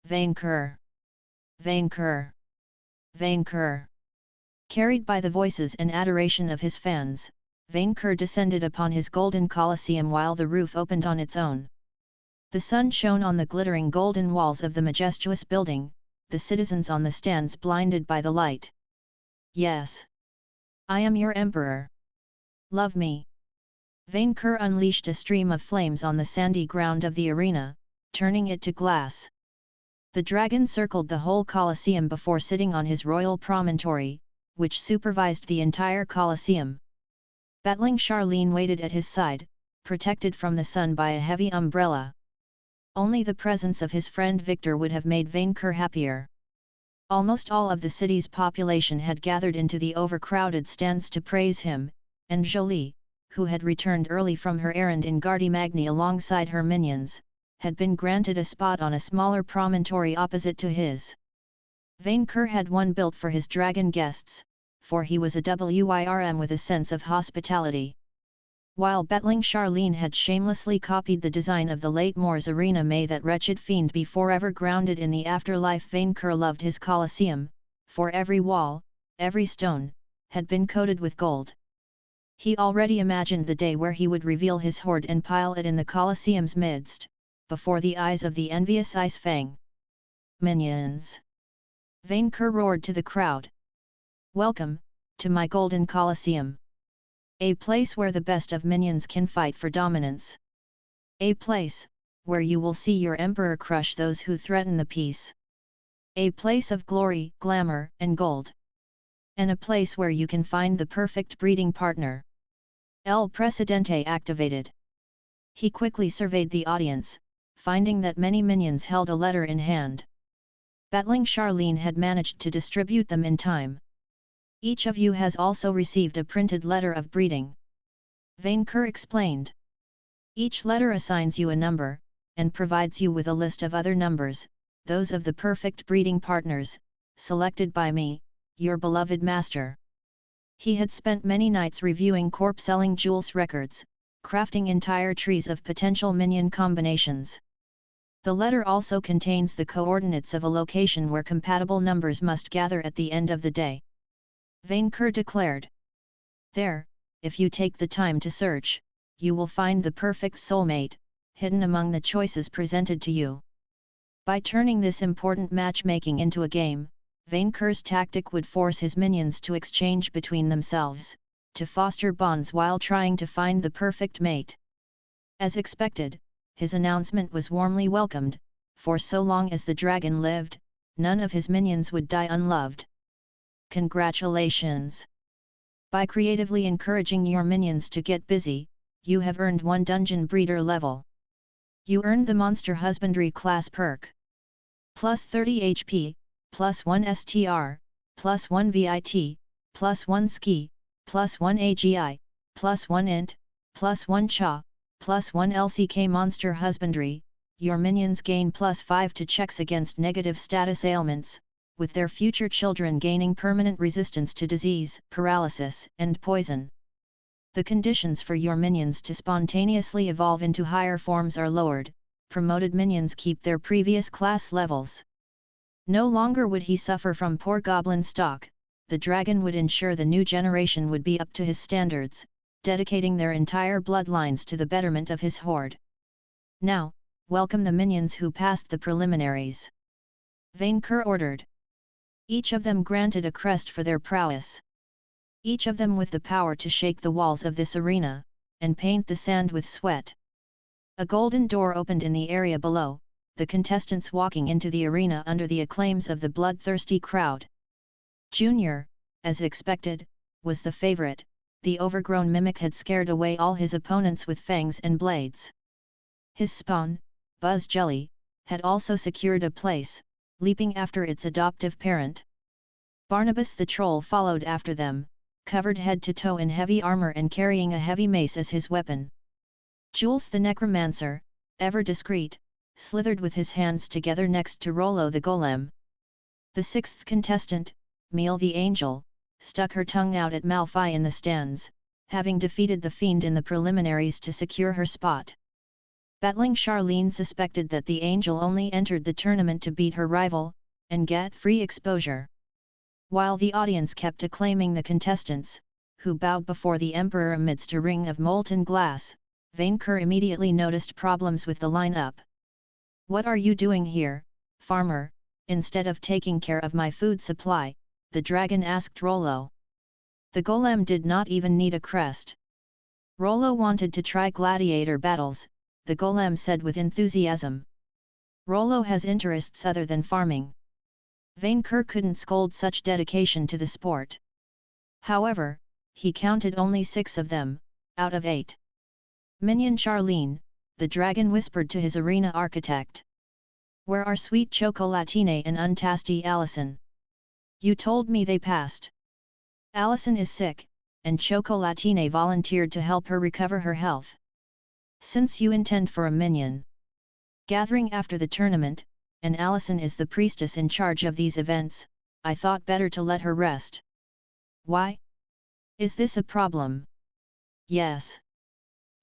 Vainqueur! Vainqueur! Vainqueur! Carried by the voices and adoration of his fans, Vainqueur descended upon his golden Colosseum while the roof opened on its own. The sun shone on the glittering golden walls of the majestuous building, the citizens on the stands blinded by the light. Yes! I am your emperor! Love me! Vainqueur unleashed a stream of flames on the sandy ground of the arena, turning it to glass. The dragon circled the whole Colosseum before sitting on his royal promontory, which supervised the entire Colosseum. Battling Charlene waited at his side, protected from the sun by a heavy umbrella. Only the presence of his friend Victor would have made Vainqueur happier. Almost all of the city's population had gathered into the overcrowded stands to praise him, and Jolie, who had returned early from her errand in Garde-Magne alongside her minions, had been granted a spot on a smaller promontory opposite to his. Vainqueur had one built for his dragon guests, for he was a WIRM with a sense of hospitality. While battling Charlene had shamelessly copied the design of the late Moors arena, may that wretched fiend be forever grounded in the afterlife. Vainqueur loved his Colosseum, for every wall, every stone, had been coated with gold. He already imagined the day where he would reveal his hoard and pile it in the Colosseum's midst, before the eyes of the envious Ice Fang. Minions! Vainqueur roared to the crowd. Welcome, to my golden Colosseum! A place where the best of minions can fight for dominance. A place, where you will see your emperor crush those who threaten the peace. A place of glory, glamour, and gold. And a place where you can find the perfect breeding partner. El Presidente activated. He quickly surveyed the audience, finding that many minions held a letter in hand. Battling Charlene had managed to distribute them in time. Each of you has also received a printed letter of breeding. Vainqueur explained. Each letter assigns you a number, and provides you with a list of other numbers, those of the perfect breeding partners, selected by me, your beloved master. He had spent many nights reviewing corp-selling jewels records, crafting entire trees of potential minion combinations. The letter also contains the coordinates of a location where compatible numbers must gather at the end of the day. Vainqueur declared. There, if you take the time to search, you will find the perfect soulmate, hidden among the choices presented to you. By turning this important matchmaking into a game, Vainqueur's tactic would force his minions to exchange between themselves, to foster bonds while trying to find the perfect mate. As expected, his announcement was warmly welcomed, for so long as the dragon lived, none of his minions would die unloved. Congratulations! By creatively encouraging your minions to get busy, you have earned 1 dungeon breeder level. You earned the Monster Husbandry class perk. Plus 30 HP, plus 1 STR, plus 1 VIT, plus 1 Ski, plus 1 AGI, plus 1 Int, plus 1 Cha, plus 1 LCK. Monster Husbandry, your minions gain plus 5 to checks against negative status ailments, with their future children gaining permanent resistance to disease, paralysis, and poison. The conditions for your minions to spontaneously evolve into higher forms are lowered. Promoted minions keep their previous class levels. No longer would he suffer from poor goblin stock, the dragon would ensure the new generation would be up to his standards, dedicating their entire bloodlines to the betterment of his horde. Now, welcome the minions who passed the preliminaries. Vainqueur ordered. Each of them granted a crest for their prowess. Each of them with the power to shake the walls of this arena, and paint the sand with sweat. A golden door opened in the area below, the contestants walking into the arena under the acclaims of the bloodthirsty crowd. Junior, as expected, was the favorite. The overgrown mimic had scared away all his opponents with fangs and blades. His spawn, Buzz Jelly, had also secured a place, leaping after its adoptive parent. Barnabas the Troll followed after them, covered head to toe in heavy armor and carrying a heavy mace as his weapon. Jules the Necromancer, ever discreet, slithered with his hands together next to Rollo the Golem. The sixth contestant, Meal the Angel, stuck her tongue out at Malphai in the stands, having defeated the fiend in the preliminaries to secure her spot. Battling Charlene suspected that the angel only entered the tournament to beat her rival, and get free exposure. While the audience kept acclaiming the contestants, who bowed before the emperor amidst a ring of molten glass, Vainqueur immediately noticed problems with the lineup. "What are you doing here, farmer, instead of taking care of my food supply?" the dragon asked Rollo. The golem did not even need a crest. Rollo wanted to try gladiator battles, the golem said with enthusiasm. Rollo has interests other than farming. Vainqueur couldn't scold such dedication to the sport. However, he counted only 6 of them, out of 8. "Minion Charlene," the dragon whispered to his arena architect. "Where are sweet Chocolatine and untasty Allison? You told me they passed." "Allison is sick, and Chocolatine volunteered to help her recover her health. Since you intend for a minion gathering after the tournament, and Allison is the priestess in charge of these events, I thought better to let her rest." "Why? Is this a problem?" "Yes.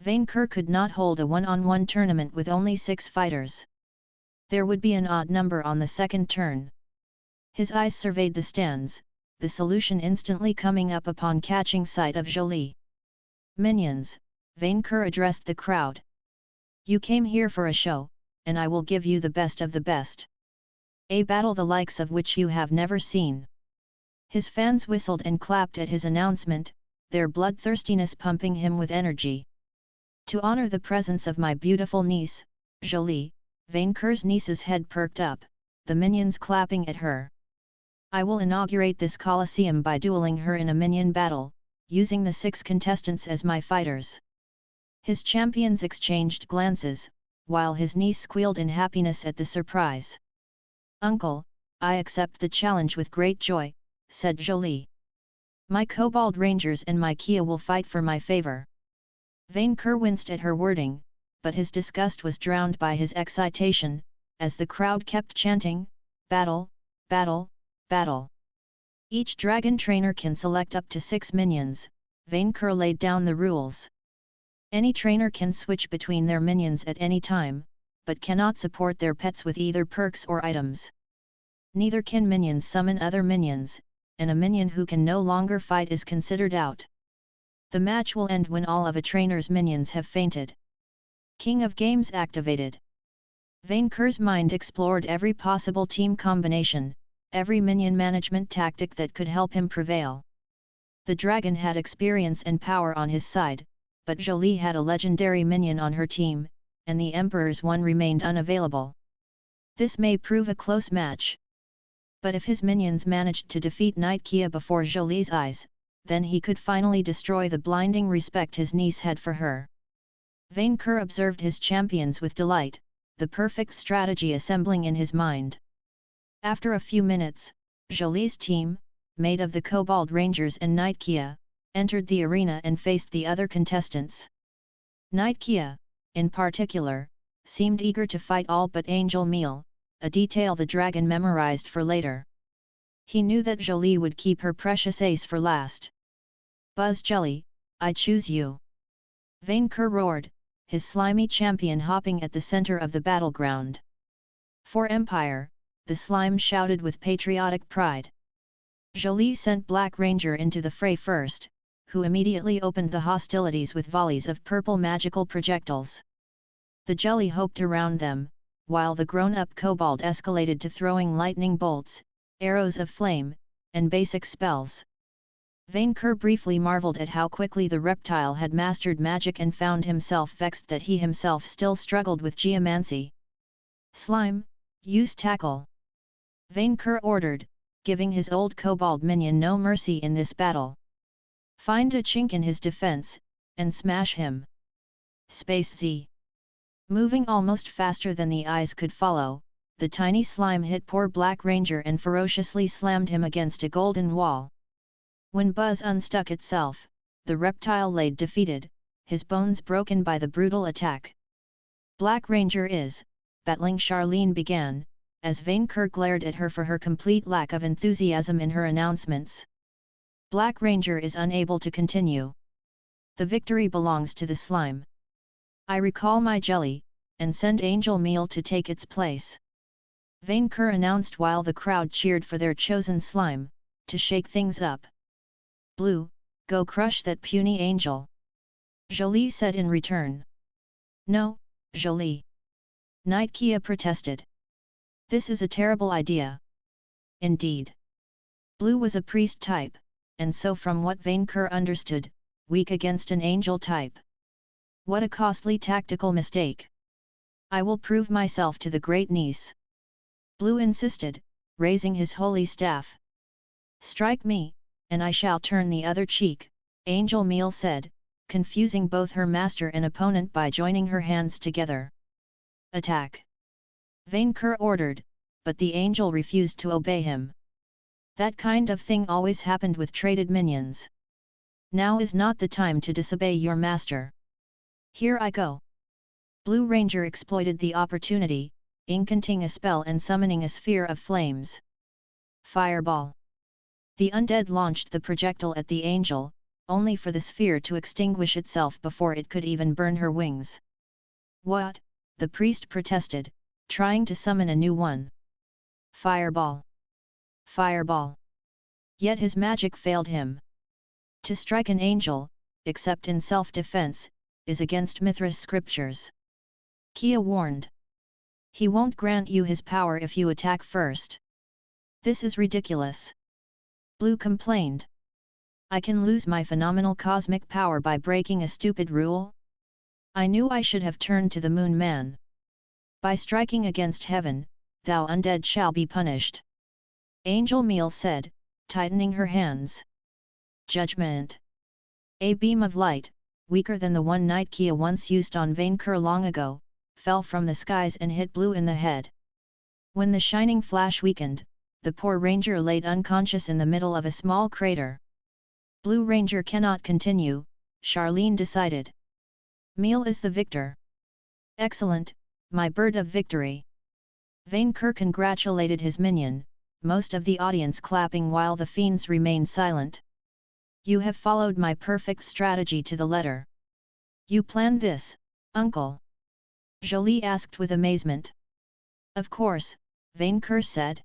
Vainqueur could not hold a one-on-one tournament with only 6 fighters. There would be an odd number on the second turn." His eyes surveyed the stands, the solution instantly coming up upon catching sight of Jolie. "Minions," Vainqueur addressed the crowd. "You came here for a show, and I will give you the best of the best. A battle the likes of which you have never seen." His fans whistled and clapped at his announcement, their bloodthirstiness pumping him with energy. "To honor the presence of my beautiful niece, Jolie," Vainqueur's niece's head perked up, the minions clapping at her. "I will inaugurate this coliseum by dueling her in a minion battle, using the 6 contestants as my fighters." His champions exchanged glances, while his niece squealed in happiness at the surprise. "Uncle, I accept the challenge with great joy," said Jolie. "My Kobold Rangers and my Kia will fight for my favor." Vainqueur winced at her wording, but his disgust was drowned by his excitation, as the crowd kept chanting, "Battle, battle, battle." Each dragon trainer can select up to 6 minions, Vainqueur laid down the rules. Any trainer can switch between their minions at any time, but cannot support their pets with either perks or items. Neither can minions summon other minions, and a minion who can no longer fight is considered out. The match will end when all of a trainer's minions have fainted. King of Games activated. Vainqueur's mind explored every possible team combination, every minion management tactic that could help him prevail. The dragon had experience and power on his side, but Jolie had a legendary minion on her team, and the Emperor's one remained unavailable. This may prove a close match. But if his minions managed to defeat Knight Kia before Jolie's eyes, then he could finally destroy the blinding respect his niece had for her. Vainqueur observed his champions with delight, the perfect strategy assembling in his mind. After a few minutes, Jolie's team, made of the Kobold Rangers and Knight Kia, entered the arena and faced the other contestants. Knight Kia, in particular, seemed eager to fight all but Angel Meal, a detail the dragon memorized for later. He knew that Jolie would keep her precious ace for last. "Buzz Jelly, I choose you!" Vainqueur roared, his slimy champion hopping at the center of the battleground. "For Empire," the slime shouted with patriotic pride. Jolie sent Black Ranger into the fray first, who immediately opened the hostilities with volleys of purple magical projectiles. The jelly hopped around them, while the grown-up kobold escalated to throwing lightning bolts, arrows of flame, and basic spells. Vainqueur briefly marveled at how quickly the reptile had mastered magic and found himself vexed that he himself still struggled with geomancy. "Slime, use tackle!" Vainqueur ordered, giving his old kobold minion no mercy in this battle. "Find a chink in his defense, and smash him!" Space Z. Moving almost faster than the eyes could follow, the tiny slime hit poor Black Ranger and ferociously slammed him against a golden wall. When Buzz unstuck itself, the reptile lay defeated, his bones broken by the brutal attack. "Black Ranger is," battling Charlene began, as Vainqueur glared at her for her complete lack of enthusiasm in her announcements. "Black Ranger is unable to continue. The victory belongs to the slime. I recall my jelly, and send Angel Meal to take its place. Vainqueur announced while the crowd cheered for their chosen slime, to shake things up. Blue, go crush that puny angel. Jolie said in return. No, Jolie. Knight Kia protested. This is a terrible idea. Indeed. Blue was a priest type, and so from what Vainqueur understood, weak against an angel type. What a costly tactical mistake. I will prove myself to the great niece. Blue insisted, raising his holy staff. Strike me, and I shall turn the other cheek, Angel Meal said, confusing both her master and opponent by joining her hands together. Attack! Vainqueur ordered, but the angel refused to obey him. That kind of thing always happened with traded minions. Now is not the time to disobey your master. Here I go. Blue Ranger exploited the opportunity, incanting a spell and summoning a sphere of flames. Fireball! The undead launched the projectile at the angel, only for the sphere to extinguish itself before it could even burn her wings. What? The priest protested, trying to summon a new one. Fireball! Fireball! Yet his magic failed him. To strike an angel, except in self-defense, is against Mithras scriptures. Kia warned. He won't grant you his power if you attack first. This is ridiculous. Blue complained. I can lose my phenomenal cosmic power by breaking a stupid rule? I knew I should have turned to the Moon Man. By striking against heaven, thou undead shall be punished. Angel Meal said, tightening her hands. Judgment! A beam of light, weaker than the one Knight Kia once used on Vainqueur long ago, fell from the skies and hit Blue in the head. When the shining flash weakened, the poor ranger laid unconscious in the middle of a small crater. Blue Ranger cannot continue, Charlene decided. Meal is the victor. Excellent, my bird of victory. Vainqueur congratulated his minion, most of the audience clapping while the fiends remained silent. You have followed my perfect strategy to the letter. You planned this, uncle? Jolie asked with amazement. Of course, Vainqueur said.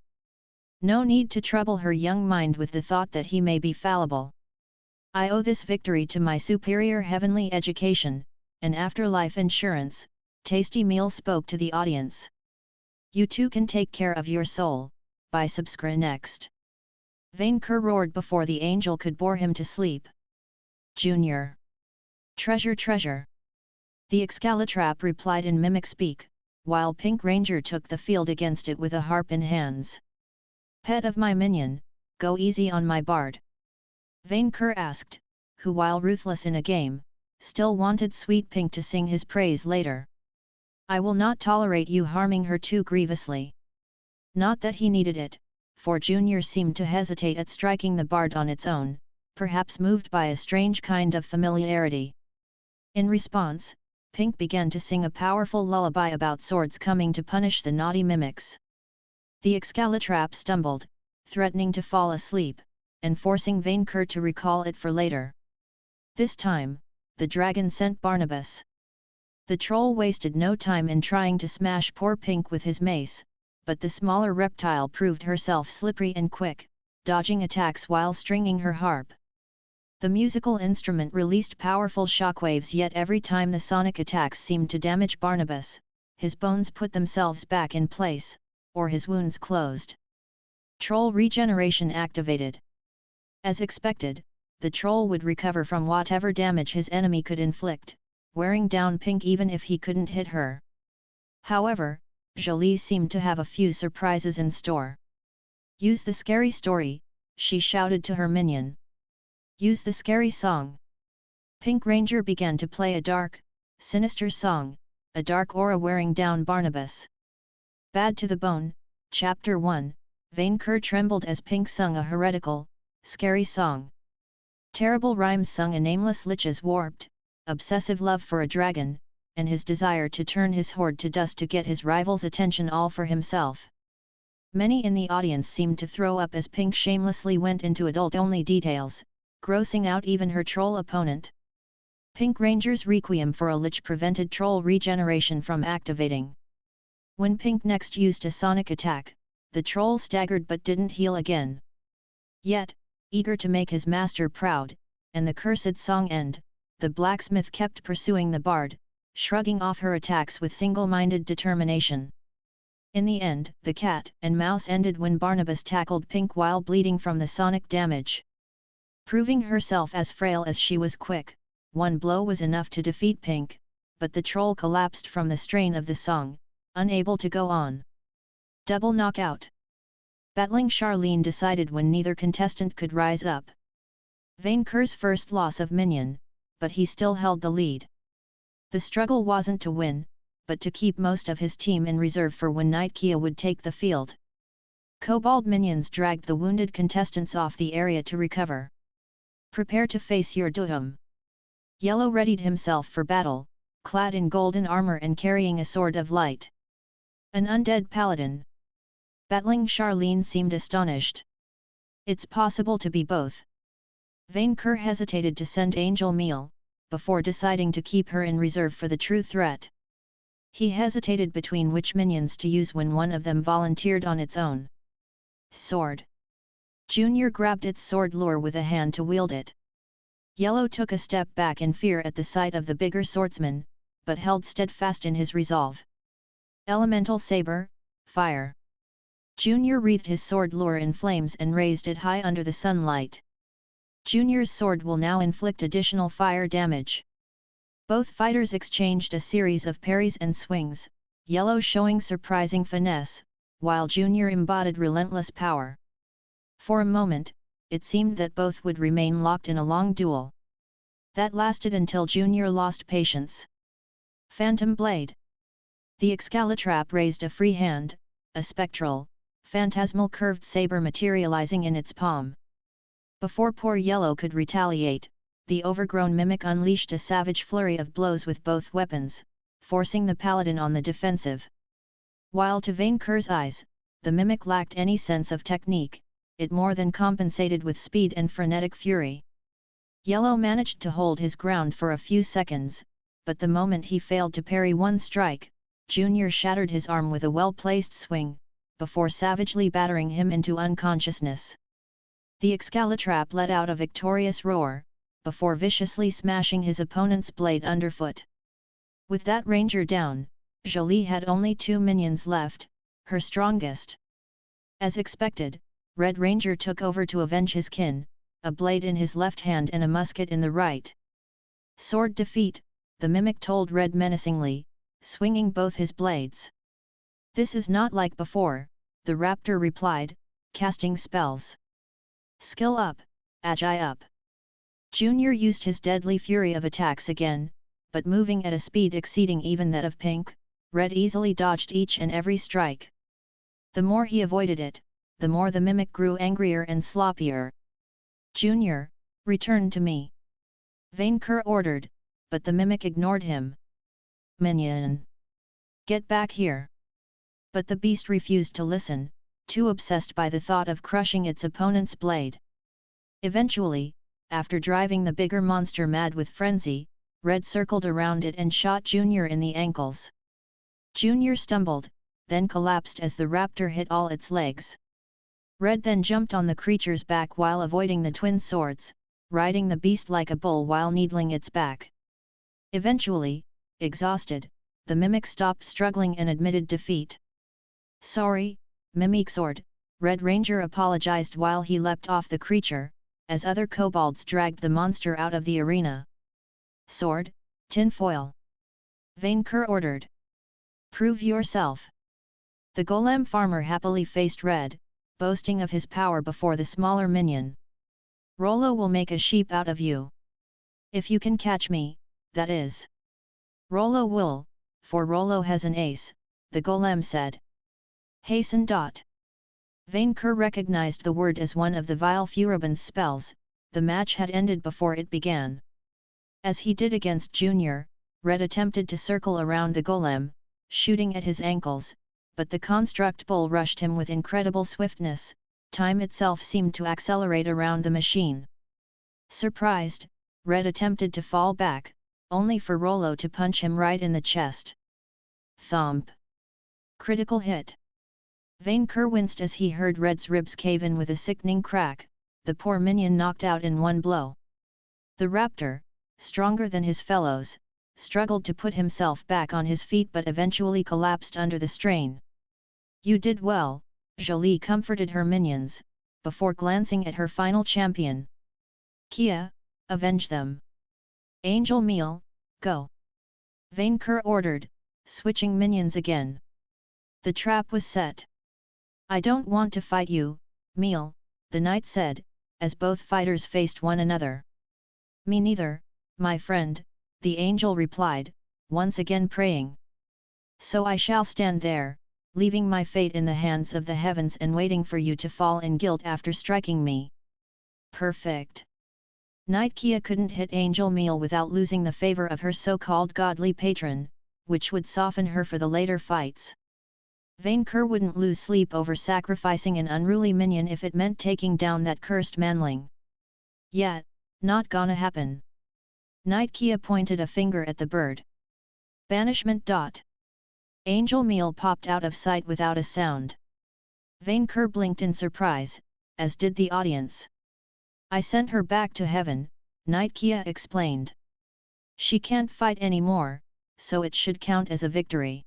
No need to trouble her young mind with the thought that he may be fallible. I owe this victory to my superior heavenly education, and afterlife insurance. Tasty Meal spoke to the audience. You too can take care of your soul, by subscribe next. Vainqueur roared before the angel could bore him to sleep. Junior! Treasure, treasure! The Excalitrap replied in mimic speak, while Pink Ranger took the field against it with a harp in hands. Pet of my minion, go easy on my bard. Vainqueur asked, who while ruthless in a game, still wanted Sweet Pink to sing his praise later. I will not tolerate you harming her too grievously. Not that he needed it, for Junior seemed to hesitate at striking the bard on its own, perhaps moved by a strange kind of familiarity. In response, Pink began to sing a powerful lullaby about swords coming to punish the naughty mimics. The Excalitrap stumbled, threatening to fall asleep, and forcing Vainqueur to recall it for later. This time, the dragon sent Barnabas. The troll wasted no time in trying to smash poor Pink with his mace, but the smaller reptile proved herself slippery and quick, dodging attacks while stringing her harp. The musical instrument released powerful shockwaves, yet every time the sonic attacks seemed to damage Barnabas, his bones put themselves back in place, or his wounds closed. Troll regeneration activated. As expected, the troll would recover from whatever damage his enemy could inflict, wearing down Pink even if he couldn't hit her. However, Jolie seemed to have a few surprises in store. Use the scary story, she shouted to her minion. Use the scary song. Pink Ranger began to play a dark, sinister song, a dark aura wearing down Barnabas. Bad to the Bone, Chapter 1, Vainqueur trembled as Pink sung a heretical, scary song. Terrible rhymes sung a nameless lich's warped, obsessive love for a dragon, and his desire to turn his hoard to dust to get his rival's attention all for himself. Many in the audience seemed to throw up as Pink shamelessly went into adult-only details, grossing out even her troll opponent. Pink Ranger's Requiem for a Lich prevented troll regeneration from activating. When Pink next used a sonic attack, the troll staggered but didn't heal again. Yet, eager to make his master proud, and the cursed song end, the blacksmith kept pursuing the bard, shrugging off her attacks with single-minded determination. In the end, the cat and mouse ended when Barnabas tackled Pink while bleeding from the sonic damage. Proving herself as frail as she was quick, one blow was enough to defeat Pink, but the troll collapsed from the strain of the song, unable to go on. Double knockout. Battling Charlene decided when neither contestant could rise up. Vainqueur's first loss of minion, but he still held the lead. The struggle wasn't to win, but to keep most of his team in reserve for when Nightkia would take the field. Kobold minions dragged the wounded contestants off the area to recover. Prepare to face your doom. Yellow readied himself for battle, clad in golden armor and carrying a sword of light. An undead paladin. Battling Charlene seemed astonished. It's possible to be both. Vainqueur hesitated to send Angel Meal, before deciding to keep her in reserve for the true threat. He hesitated between which minions to use when one of them volunteered on its own. Sword. Junior grabbed its sword lure with a hand to wield it. Yellow took a step back in fear at the sight of the bigger swordsman, but held steadfast in his resolve. Elemental Saber, Fire. Junior wreathed his sword lure in flames and raised it high under the sunlight. Junior's sword will now inflict additional fire damage. Both fighters exchanged a series of parries and swings, Yellow showing surprising finesse, while Junior embodied relentless power. For a moment, it seemed that both would remain locked in a long duel. That lasted until Junior lost patience. Phantom Blade. The Excalitrap raised a free hand, a spectral, phantasmal curved saber materializing in its palm. Before poor Yellow could retaliate, the overgrown mimic unleashed a savage flurry of blows with both weapons, forcing the paladin on the defensive. While to Vainqueur's eyes, the mimic lacked any sense of technique, it more than compensated with speed and frenetic fury. Yellow managed to hold his ground for a few seconds, but the moment he failed to parry one strike, Junior shattered his arm with a well-placed swing, before savagely battering him into unconsciousness. The Excalitrap let out a victorious roar, before viciously smashing his opponent's blade underfoot. With that ranger down, Jolie had only 2 minions left, her strongest. As expected, Red Ranger took over to avenge his kin, a blade in his left hand and a musket in the right. Sword defeat, the mimic told Red menacingly, swinging both his blades. This is not like before, the raptor replied, casting spells. Skill up, Agi up. Junior used his deadly fury of attacks again, but moving at a speed exceeding even that of Pink, Red easily dodged each and every strike. The more he avoided it, the more the mimic grew angrier and sloppier. Junior, return to me. Vainqueur ordered, but the mimic ignored him. Minion. Get back here. But the beast refused to listen, too obsessed by the thought of crushing its opponent's blade. Eventually, after driving the bigger monster mad with frenzy, Red circled around it and shot Junior in the ankles. Junior stumbled, then collapsed as the raptor hit all its legs. Red then jumped on the creature's back while avoiding the twin swords, riding the beast like a bull while needling its back. Eventually, exhausted, the mimic stopped struggling and admitted defeat. Sorry, Mimicsword, Red Ranger apologized while he leapt off the creature, as other kobolds dragged the monster out of the arena. Sword, tinfoil. Vainqueur ordered. Prove yourself. The golem farmer happily faced Red, boasting of his power before the smaller minion. Rollo will make a sheep out of you. If you can catch me, that is. Rollo will, for Rollo has an ace, the golem said. Hasten. Vainqueur recognized the word as one of the vile Furibund's spells, the match had ended before it began. As he did against Junior, Red attempted to circle around the golem, shooting at his ankles, but the construct bull rushed him with incredible swiftness, time itself seemed to accelerate around the machine. Surprised, Red attempted to fall back, only for Rollo to punch him right in the chest. Thump! Critical hit. Vainqueur winced as he heard Red's ribs cave in with a sickening crack, the poor minion knocked out in one blow. The raptor, stronger than his fellows, struggled to put himself back on his feet but eventually collapsed under the strain. You did well, Jolie comforted her minions, before glancing at her final champion. Kia, avenge them. Angel Meal, go. Vainqueur ordered, switching minions again. The trap was set. I don't want to fight you, Meal, the knight said, as both fighters faced one another. Me neither, my friend, the angel replied, once again praying. So I shall stand there, leaving my fate in the hands of the heavens and waiting for you to fall in guilt after striking me. Perfect. Knight Kia couldn't hit Angel Meal without losing the favor of her so-called godly patron, which would soften her for the later fights. Vainqueur wouldn't lose sleep over sacrificing an unruly minion if it meant taking down that cursed manling. Yet, not gonna happen. Knight Kia pointed a finger at the bird. Banishment. Angel Meal popped out of sight without a sound. Vainqueur blinked in surprise, as did the audience. I sent her back to heaven, Knight Kia explained. She can't fight anymore, so it should count as a victory.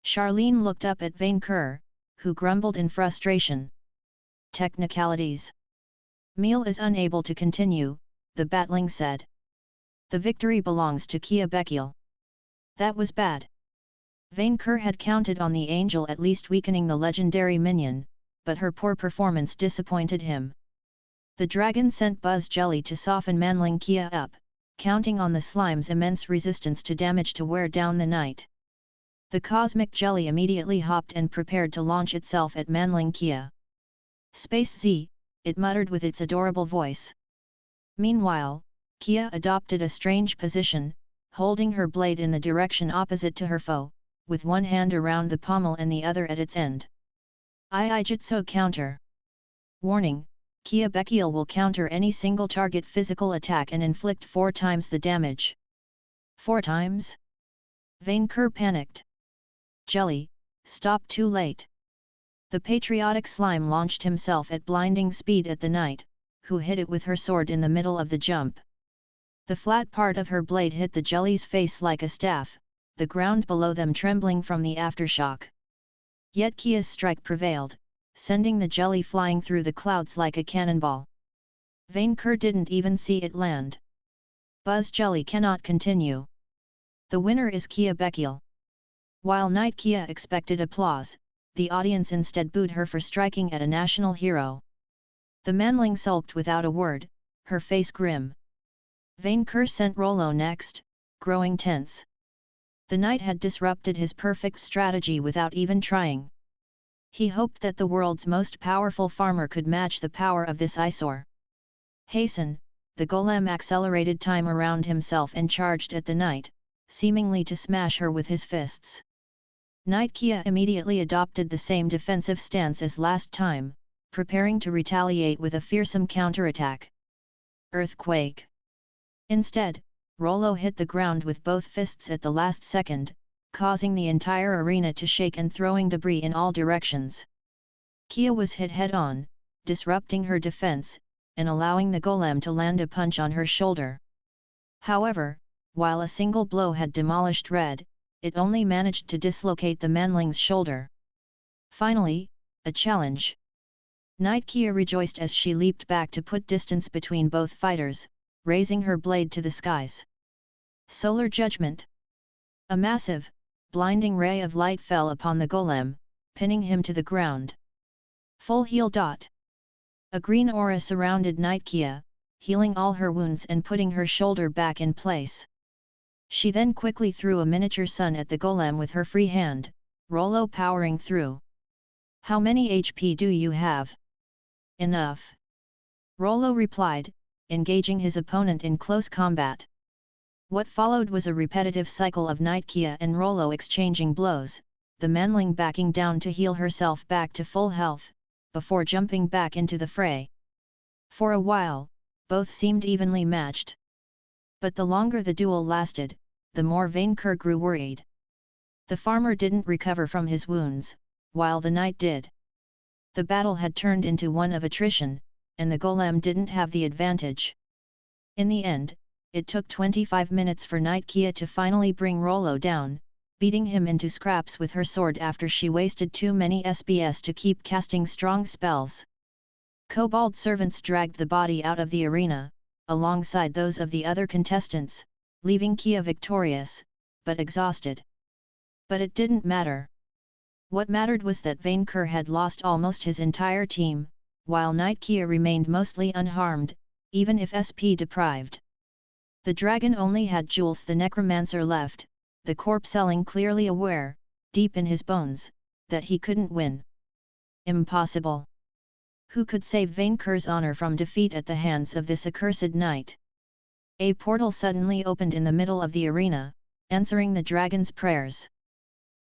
Charlene looked up at Vainqueur, who grumbled in frustration. Technicalities. Meal is unable to continue, the battling said. The victory belongs to Kia Bekiel. That was bad. Vainqueur had counted on the angel at least weakening the legendary minion, but her poor performance disappointed him. The dragon sent Buzz Jelly to soften manling Kia up, counting on the slime's immense resistance to damage to wear down the knight. The cosmic jelly immediately hopped and prepared to launch itself at manling Kia. Space Z, it muttered with its adorable voice. Meanwhile, Kia adopted a strange position, holding her blade in the direction opposite to her foe, with one hand around the pommel and the other at its end. Jitsu counter. Warning, Kia Bekiel will counter any single target physical attack and inflict 4 times the damage. 4 times? Vainqueur panicked. Jelly, stop too late. The patriotic slime launched himself at blinding speed at the knight, who hit it with her sword in the middle of the jump. The flat part of her blade hit the jelly's face like a staff, the ground below them trembling from the aftershock. Yet Kia's strike prevailed, sending the jelly flying through the clouds like a cannonball. Vainqueur didn't even see it land. Buzz Jelly cannot continue. The winner is Kia Bekiel. While Knight Kia expected applause, the audience instead booed her for striking at a national hero. The manling sulked without a word, her face grim. Vainqueur sent Rollo next, growing tense. The knight had disrupted his perfect strategy without even trying. He hoped that the world's most powerful farmer could match the power of this eyesore. Hasten, the golem accelerated time around himself and charged at the knight, seemingly to smash her with his fists. Knight Kia immediately adopted the same defensive stance as last time, preparing to retaliate with a fearsome counterattack. Earthquake. Instead, Rollo hit the ground with both fists at the last second, causing the entire arena to shake and throwing debris in all directions. Kia was hit head-on, disrupting her defense, and allowing the golem to land a punch on her shoulder. However, while a single blow had demolished Red, it only managed to dislocate the manling's shoulder. Finally, a challenge. Knight Kia rejoiced as she leaped back to put distance between both fighters, raising her blade to the skies. Solar Judgment. A massive, blinding ray of light fell upon the golem, pinning him to the ground. Full heal. A green aura surrounded Knight Kia, healing all her wounds and putting her shoulder back in place. She then quickly threw a miniature sun at the golem with her free hand, Rollo powering through. How many HP do you have? Enough. Rollo replied, engaging his opponent in close combat. What followed was a repetitive cycle of Knight Kia and Rollo exchanging blows, the manling backing down to heal herself back to full health, before jumping back into the fray. For a while, both seemed evenly matched. But the longer the duel lasted, the more Vainqueur grew worried. The farmer didn't recover from his wounds, while the knight did. The battle had turned into one of attrition, and the golem didn't have the advantage. In the end, it took 25 minutes for Knight Kia to finally bring Rollo down, beating him into scraps with her sword after she wasted too many SBS to keep casting strong spells. Kobold servants dragged the body out of the arena, alongside those of the other contestants, leaving Kia victorious, but exhausted. But it didn't matter. What mattered was that Vainqueur had lost almost his entire team, while Knight Kia remained mostly unharmed, even if SP deprived. The dragon only had Jules the Necromancer left, the corpse-selling clearly aware, deep in his bones, that he couldn't win. Impossible. Who could save Vainqueur's honor from defeat at the hands of this accursed knight? A portal suddenly opened in the middle of the arena, answering the dragon's prayers.